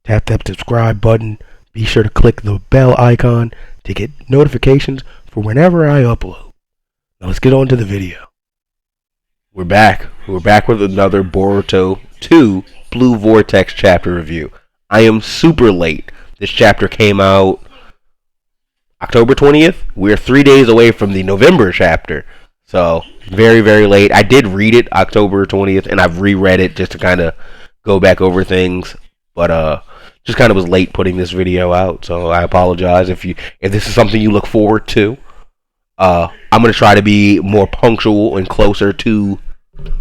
tap that subscribe button. Be sure to click the bell icon to get notifications for whenever I upload. Now let's get on to the video. We're back. We're back with another Boruto 2 Blue Vortex Chapter review. I am super late. This chapter came out October 20th. We're 3 days away from the November chapter. So, very, very late. I did read it October 20th, and I've reread it just to kind of go back over things. But, just kind of was late putting this video out. So, I apologize if this is something you look forward to. I'm going to try to be more punctual and closer to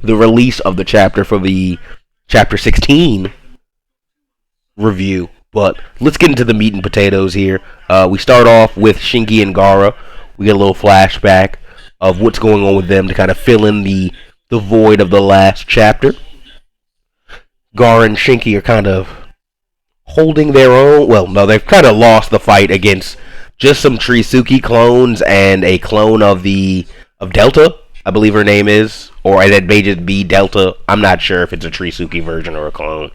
the release of the chapter for the Chapter 16 review. But let's get into the meat and potatoes here. We start off with Shinki and Gaara. We get a little flashback of what's going on with them to kind of fill in the void of the last chapter. Gaara and Shinki are kind of holding their own. Well, no, they've kind of lost the fight against just some Trisuke clones and a clone of Delta, I believe her name is. Or that may just be Delta. I'm not sure if it's a Trisuke version or a clone.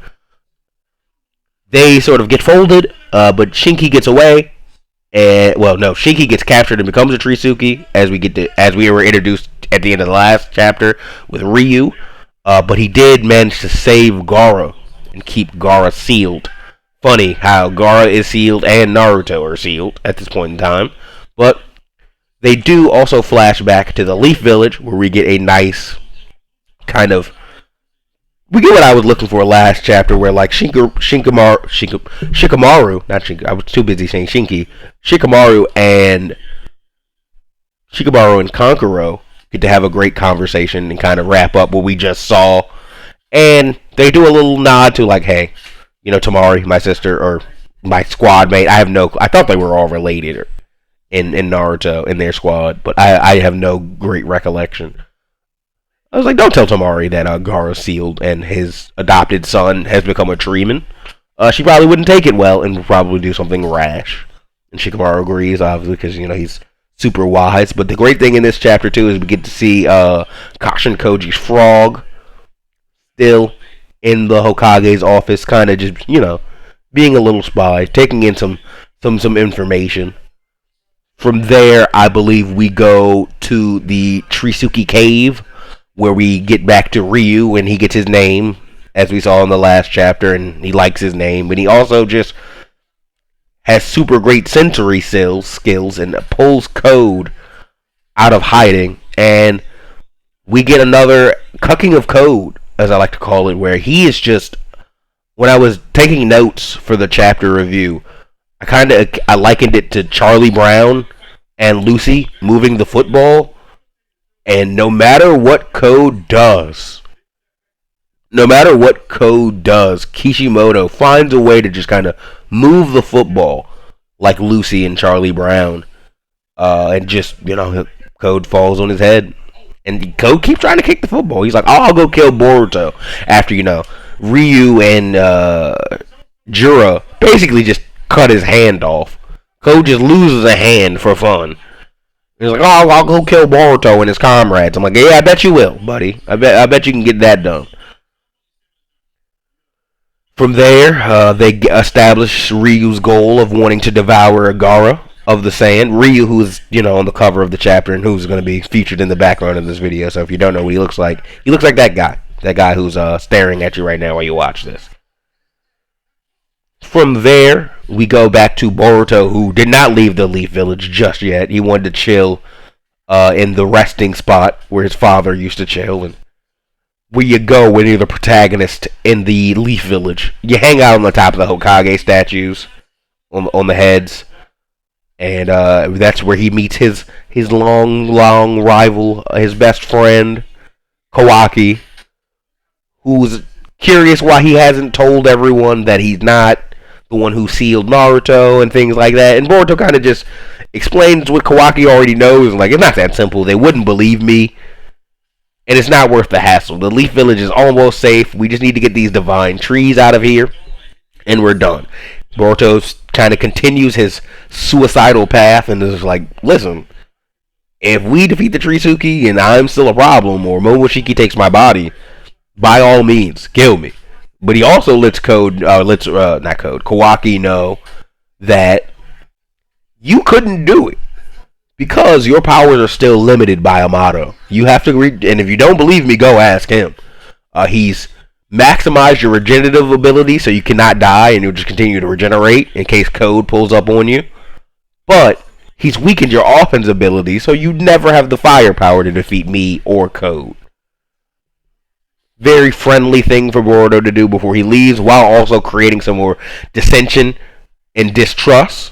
They sort of get folded, but Shinki gets away. Shinki gets captured and becomes a Trisuke as we were introduced at the end of the last chapter with Ryu. But he did manage to save Gaara and keep Gaara sealed. Funny how Gaara is sealed and Naruto are sealed at this point in time. But they do also flash back to the Leaf Village, where we get a nice kind of... We get what I was looking for last chapter, where like Shikamaru, I was too busy saying Shinki. Shikamaru and Kankuro get to have a great conversation and kind of wrap up what we just saw. And they do a little nod to like, hey, Tamari, my sister, or my squad mate, I thought they were all related in Naruto, in their squad, but I have no great recollection. I was like, don't tell Tamari that Gaara's sealed and his adopted son has become a treeman. She probably wouldn't take it well and would probably do something rash. And Shikamaru agrees, obviously, because, he's super wise. But the great thing in this chapter, too, is we get to see Kashin Koji's frog still in the Hokage's office, kind of just, being a little spy, taking in some information. From there, I believe we go to the Trisuke Cave, where we get back to Ryu and he gets his name, as we saw in the last chapter, and he likes his name, but he also just has super great sensory skills and pulls code out of hiding, and we get another cucking of code, as I like to call it, where he is just... When I was taking notes for the chapter review, I likened it to Charlie Brown and Lucy moving the football. And no matter what code does, Kishimoto finds a way to just kind of move the football like Lucy and Charlie Brown. And just, Code falls on his head. And Code keeps trying to kick the football. He's like, oh, I'll go kill Boruto. After, Ryu and Jura basically just cut his hand off. Code just loses a hand for fun. He's like, oh, I'll go kill Boruto and his comrades. I'm like, yeah, I bet you will, buddy. I bet you can get that done. From there, they establish Ryu's goal of wanting to devour Gaara of the Sand. Ryu, who's, on the cover of the chapter and who's going to be featured in the background of this video. So if you don't know what he looks like that guy. That guy who's staring at you right now while you watch this. From there, we go back to Boruto, who did not leave the Leaf Village just yet. He wanted to chill in the resting spot where his father used to chill. And where you go when you're the protagonist in the Leaf Village, you hang out on the top of the Hokage statues on the heads. And that's where he meets his long rival, his best friend, Kawaki, who's curious why he hasn't told everyone that he's not the one who sealed Naruto and things like that. And Boruto kind of just explains what Kawaki already knows. Like, it's not that simple. They wouldn't believe me. And it's not worth the hassle. The Leaf Village is almost safe. We just need to get these divine trees out of here. And we're done. Boruto kind of continues his suicidal path and is like, listen, if we defeat the Trisuke and I'm still a problem, or Momoshiki takes my body, by all means, kill me. But he also lets Kawaki know that you couldn't do it because your powers are still limited by Amato. You have to and if you don't believe me, go ask him. He's maximized your regenerative ability so you cannot die and you'll just continue to regenerate in case Code pulls up on you. But he's weakened your offense ability so you never have the firepower to defeat me or Code. Very friendly thing for Boruto to do before he leaves, while also creating some more dissension and distrust.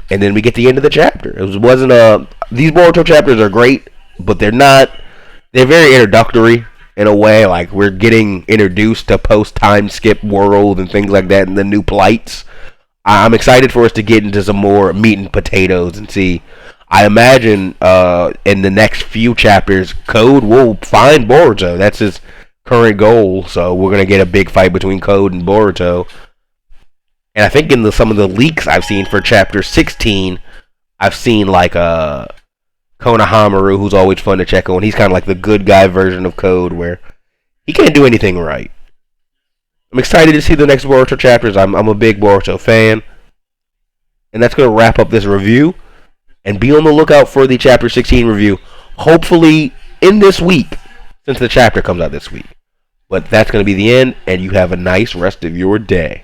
And then we get the end of the chapter. These Boruto chapters are great, but they're very introductory in a way. Like, we're getting introduced to post-time skip world and things like that and the new plights. I'm excited for us to get into some more meat and potatoes and see. I imagine in the next few chapters, Code will find Boruto. That's his current goal. So we're going to get a big fight between Code and Boruto. And I think in some of the leaks I've seen for chapter 16, I've seen like Konohamaru, who's always fun to check on. He's kind of like the good guy version of Code, where he can't do anything right. I'm excited to see the next Boruto chapters. I'm a big Boruto fan. And that's going to wrap up this review. And be on the lookout for the chapter 16 review. Hopefully in this week, since the chapter comes out this week. But that's going to be the end, and you have a nice rest of your day.